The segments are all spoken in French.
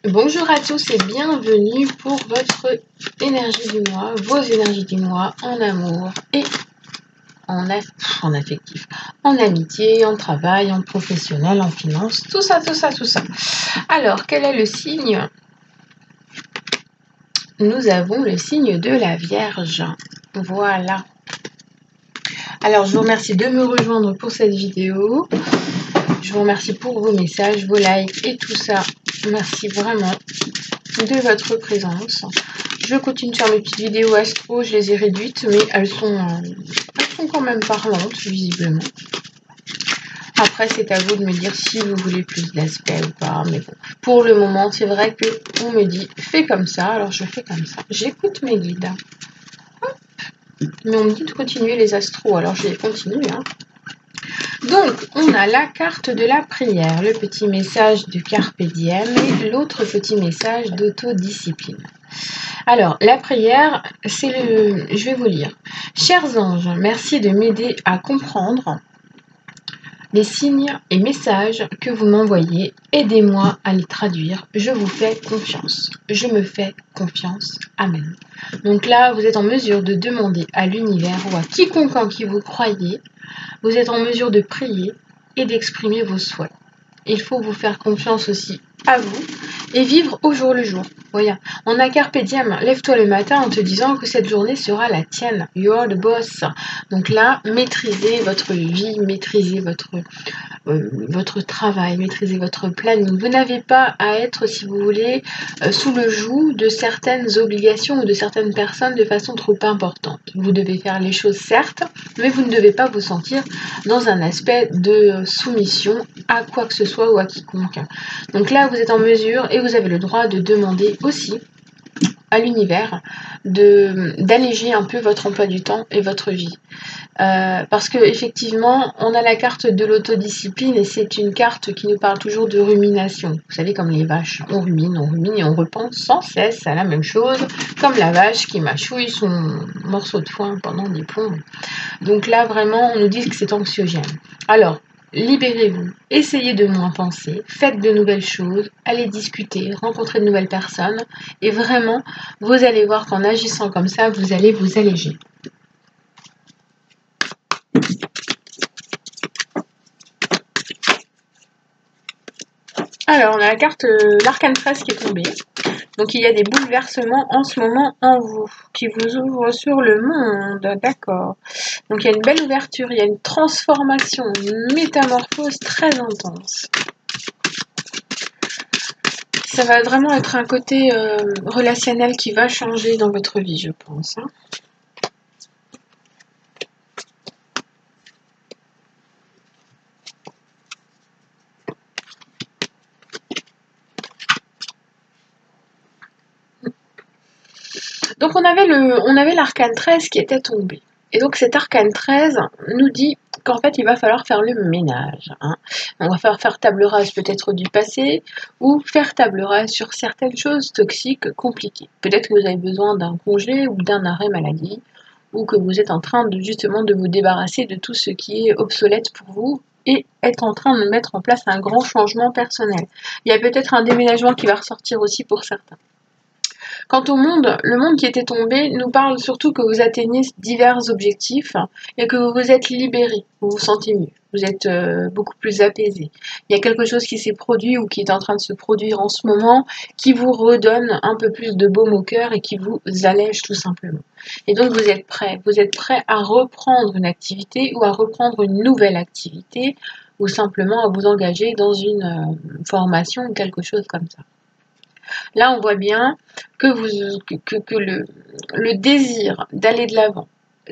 Bonjour à tous et bienvenue pour votre énergie du mois, vos énergies du mois en amour et en affectif, en amitié, en travail, en professionnel, en finance, tout ça. Alors, quel est le signe? Nous avons le signe de la Vierge. Voilà. Alors, je vous remercie de me rejoindre pour cette vidéo. Je vous remercie pour vos messages, vos likes et tout ça. Merci vraiment de votre présence. Je continue de faire mes petites vidéos astro, je les ai réduites, mais elles sont quand même parlantes, visiblement. Après, c'est à vous de me dire si vous voulez plus d'aspect ou pas. Mais bon, pour le moment, c'est vrai qu'on me dit fais comme ça, alors je fais comme ça. J'écoute mes guides. Hop. Mais on me dit de continuer les astros, alors je les continue. Donc, on a la carte de la prière, le petit message de Carpe Diem et l'autre petit message d'autodiscipline. Alors, la prière, je vais vous lire. Chers anges, merci de m'aider à comprendre les signes et messages que vous m'envoyez. Aidez-moi à les traduire. Je vous fais confiance. Je me fais confiance. Amen. Donc là, vous êtes en mesure de demander à l'univers ou à quiconque en qui vous croyez. Vous êtes en mesure de prier et d'exprimer vos souhaits. Il faut vous faire confiance aussi à vous et vivre au jour le jour. Voilà. On a Carpe Diem, lève-toi le matin en te disant que cette journée sera la tienne. You are the boss. Donc là, maîtrisez votre vie, maîtrisez votre travail, maîtrisez votre planning. Vous n'avez pas à être, si vous voulez, sous le joug de certaines obligations ou de certaines personnes de façon trop importante. Vous devez faire les choses, certes, mais vous ne devez pas vous sentir dans un aspect de soumission à quoi que ce soit ou à quiconque. Donc là, vous êtes en mesure et vous avez le droit de demander aussi à l'univers d'alléger un peu votre emploi du temps et votre vie. Parce que effectivement, on a la carte de l'autodiscipline et c'est une carte qui nous parle toujours de rumination. Vous savez, comme les vaches, on rumine et on repense sans cesse à la même chose, comme la vache qui mâchouille son morceau de foin pendant des plombs. Donc là, vraiment, on nous dit que c'est anxiogène. Alors, libérez-vous, essayez de moins penser, faites de nouvelles choses, allez discuter, rencontrez de nouvelles personnes et vraiment, vous allez voir qu'en agissant comme ça, vous allez vous alléger. Alors, on a la carte l'arcane 13 qui est tombée. Donc, il y a des bouleversements en ce moment en vous, qui vous ouvrent sur le monde, d'accord. Donc, il y a une belle ouverture, il y a une transformation, une métamorphose très intense. Ça va vraiment être un côté relationnel qui va changer dans votre vie, je pense. Donc on avait l'arcane 13 qui était tombé. Et donc cet arcane 13 nous dit qu'en fait il va falloir faire le ménage. On va faire table rase peut-être du passé ou faire table rase sur certaines choses toxiques, compliquées. Peut-être que vous avez besoin d'un congé ou d'un arrêt maladie ou que vous êtes en train justement de vous débarrasser de tout ce qui est obsolète pour vous et être en train de mettre en place un grand changement personnel. Il y a peut-être un déménagement qui va ressortir aussi pour certains. Quant au monde, le monde qui était tombé nous parle surtout que vous atteignez divers objectifs et que vous vous êtes libéré, vous vous sentez mieux, vous êtes beaucoup plus apaisé. Il y a quelque chose qui s'est produit ou qui est en train de se produire en ce moment qui vous redonne un peu plus de baume au cœur et qui vous allège tout simplement. Et donc vous êtes prêt à reprendre une activité ou à reprendre une nouvelle activité ou simplement à vous engager dans une formation ou quelque chose comme ça. Là, on voit bien que le désir d'aller de l'avant,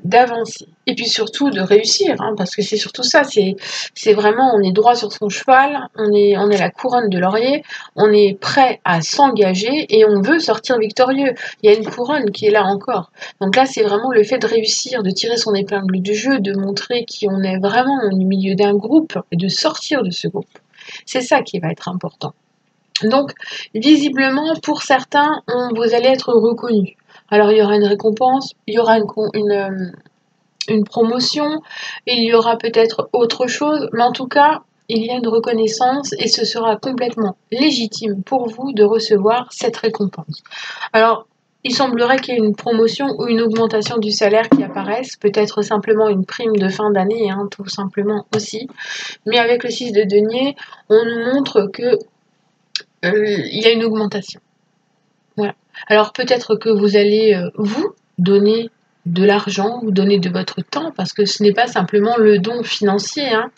d'avancer, et puis surtout de réussir, parce que c'est surtout ça, c'est vraiment, on est droit sur son cheval, on est la couronne de laurier, on est prêt à s'engager et on veut sortir victorieux. Il y a une couronne qui est là encore. Donc là, c'est vraiment le fait de réussir, de tirer son épingle du jeu, de montrer qui on est vraiment au milieu d'un groupe et de sortir de ce groupe. C'est ça qui va être important. Donc, visiblement, pour certains, vous allez être reconnu. Alors, il y aura une récompense, il y aura une promotion, il y aura peut-être autre chose, mais en tout cas, il y a une reconnaissance et ce sera complètement légitime pour vous de recevoir cette récompense. Alors, il semblerait qu'il y ait une promotion ou une augmentation du salaire qui apparaisse, peut-être simplement une prime de fin d'année, hein, tout simplement aussi. Mais avec le 6 de denier, on nous montre que il y a une augmentation. Voilà. Alors peut-être que vous allez vous donner de l'argent, vous donner de votre temps, parce que ce n'est pas simplement le don financier, hein,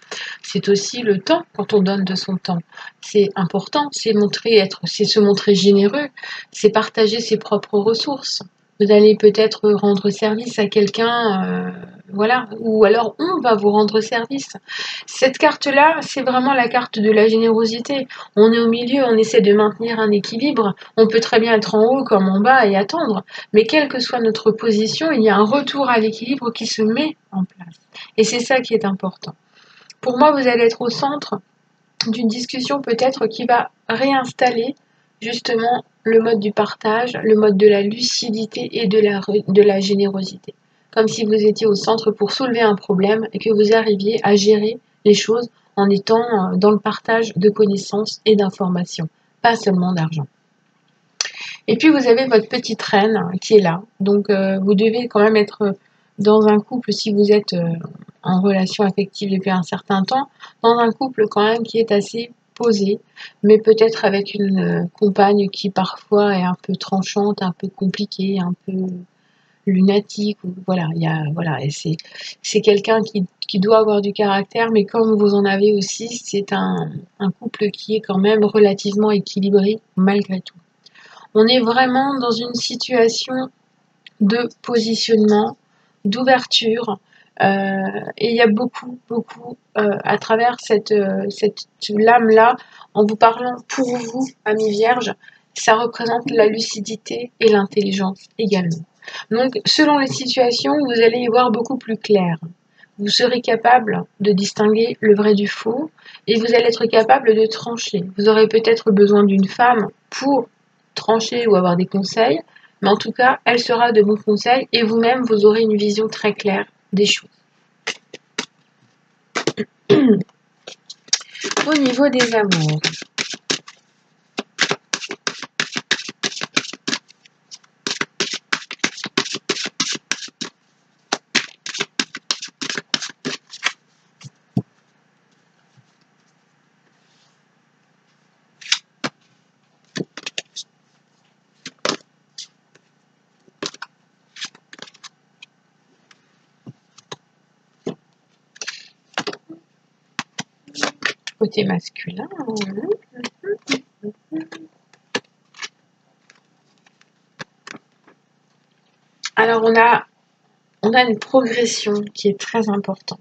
c'est aussi le temps quand on donne de son temps. C'est important, c'est se montrer généreux, c'est partager ses propres ressources. Vous allez peut-être rendre service à quelqu'un, voilà, ou alors on va vous rendre service. Cette carte-là, c'est vraiment la carte de la générosité. On est au milieu, on essaie de maintenir un équilibre. On peut très bien être en haut comme en bas et attendre, mais quelle que soit notre position, il y a un retour à l'équilibre qui se met en place. Et c'est ça qui est important. Pour moi, vous allez être au centre d'une discussion peut-être qui va réinstaller justement le mode du partage, le mode de la lucidité et de la générosité. Comme si vous étiez au centre pour soulever un problème et que vous arriviez à gérer les choses en étant dans le partage de connaissances et d'informations, pas seulement d'argent. Et puis vous avez votre petite reine qui est là. Donc vous devez quand même être dans un couple, si vous êtes en relation affective depuis un certain temps, dans un couple quand même qui est assez posé, mais peut-être avec une compagne qui parfois est un peu tranchante, un peu compliquée, un peu lunatique. Ou, voilà, et c'est quelqu'un qui doit avoir du caractère, mais comme vous en avez aussi, c'est un couple qui est quand même relativement équilibré malgré tout. On est vraiment dans une situation de positionnement, d'ouverture, et il y a beaucoup, à travers cette lame-là, en vous parlant pour vous, amis vierges, ça représente la lucidité et l'intelligence également. Donc, selon les situations, vous allez y voir beaucoup plus clair. Vous serez capable de distinguer le vrai du faux et vous allez être capable de trancher. Vous aurez peut-être besoin d'une femme pour trancher ou avoir des conseils, mais en tout cas, elle sera de bons conseils et vous-même, vous aurez une vision très claire des choses. Au niveau des amours, côté masculin, alors on a une progression qui est très importante.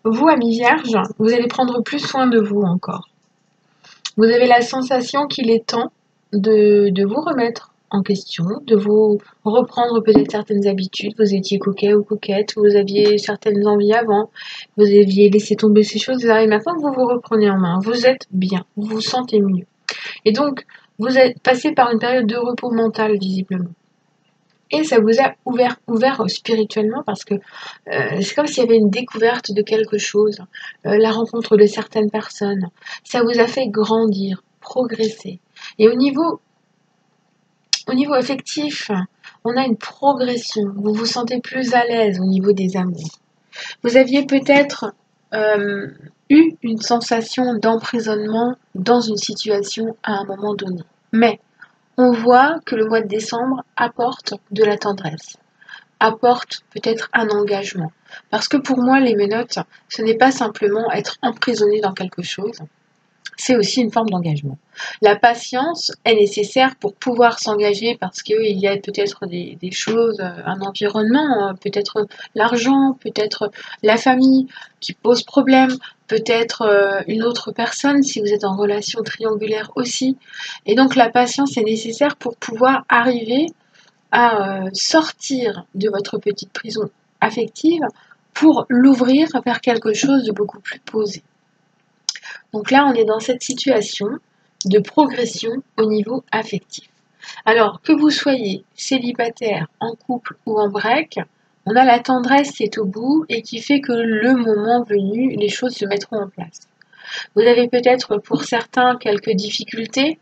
Vous, amis vierges, vous allez prendre plus soin de vous encore. Vous avez la sensation qu'il est temps de vous remettre en question, de vous reprendre peut-être certaines habitudes. Vous étiez coquet ou coquette, vous aviez certaines envies avant, vous aviez laissé tomber ces choses-là, et maintenant vous vous reprenez en main. Vous êtes bien, vous vous sentez mieux. Et donc, vous êtes passé par une période de repos mental, visiblement. Et ça vous a ouvert spirituellement parce que c'est comme s'il y avait une découverte de quelque chose, la rencontre de certaines personnes. Ça vous a fait grandir, progresser. Et au niveau affectif, on a une progression. Vous vous sentez plus à l'aise au niveau des amours. Vous aviez peut-être eu une sensation d'emprisonnement dans une situation à un moment donné. Mais on voit que le mois de décembre apporte de la tendresse, apporte peut-être un engagement. Parce que pour moi, les menottes, ce n'est pas simplement être emprisonné dans quelque chose, c'est aussi une forme d'engagement. La patience est nécessaire pour pouvoir s'engager parce qu'il y a peut-être des choses, un environnement, peut-être l'argent, peut-être la famille qui pose problème, peut-être une autre personne si vous êtes en relation triangulaire aussi. Et donc la patience est nécessaire pour pouvoir arriver à sortir de votre petite prison affective pour l'ouvrir vers quelque chose de beaucoup plus posé. Donc là, on est dans cette situation de progression au niveau affectif. Alors, que vous soyez célibataire, en couple ou en break, On a la tendresse qui est au bout et qui fait que le moment venu, les choses se mettront en place. Vous avez peut-être pour certains quelques difficultés,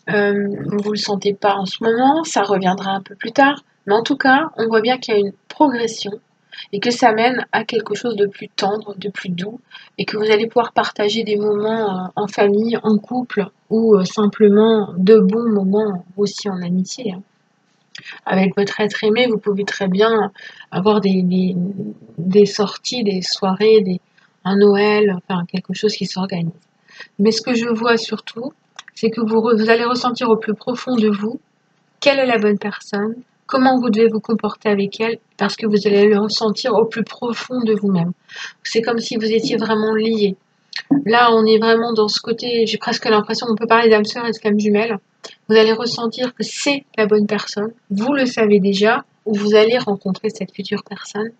vous ne le sentez pas en ce moment, ça reviendra un peu plus tard, mais en tout cas, on voit bien qu'il y a une progression et que ça mène à quelque chose de plus tendre, de plus doux, et que vous allez pouvoir partager des moments en famille, en couple, ou simplement de bons moments aussi en amitié. Avec votre être aimé, vous pouvez très bien avoir des sorties, des soirées, un Noël, enfin quelque chose qui s'organise. Mais ce que je vois surtout, c'est que vous allez ressentir au plus profond de vous quelle est la bonne personne, comment vous devez vous comporter avec elle, parce que vous allez le ressentir au plus profond de vous-même. C'est comme si vous étiez vraiment liés. Là, on est vraiment dans ce côté, j'ai presque l'impression qu'on peut parler d'âme sœur et de flamme jumelle. Vous allez ressentir que c'est la bonne personne, vous le savez déjà, ou vous allez rencontrer cette future personne,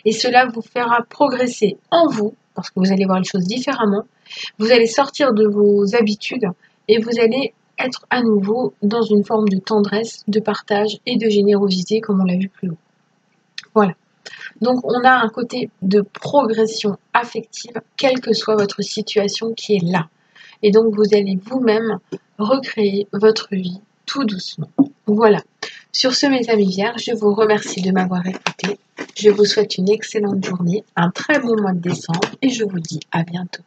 et cela vous fera progresser en vous, parce que vous allez voir les choses différemment, vous allez sortir de vos habitudes, et vous allez être à nouveau dans une forme de tendresse, de partage et de générosité, comme on l'a vu plus haut. Voilà. Donc on a un côté de progression affective, quelle que soit votre situation qui est là. Et donc vous allez vous-même recréer votre vie tout doucement. Voilà. Sur ce, mes amis vierges, je vous remercie de m'avoir écouté. Je vous souhaite une excellente journée, un très bon mois de décembre et je vous dis à bientôt.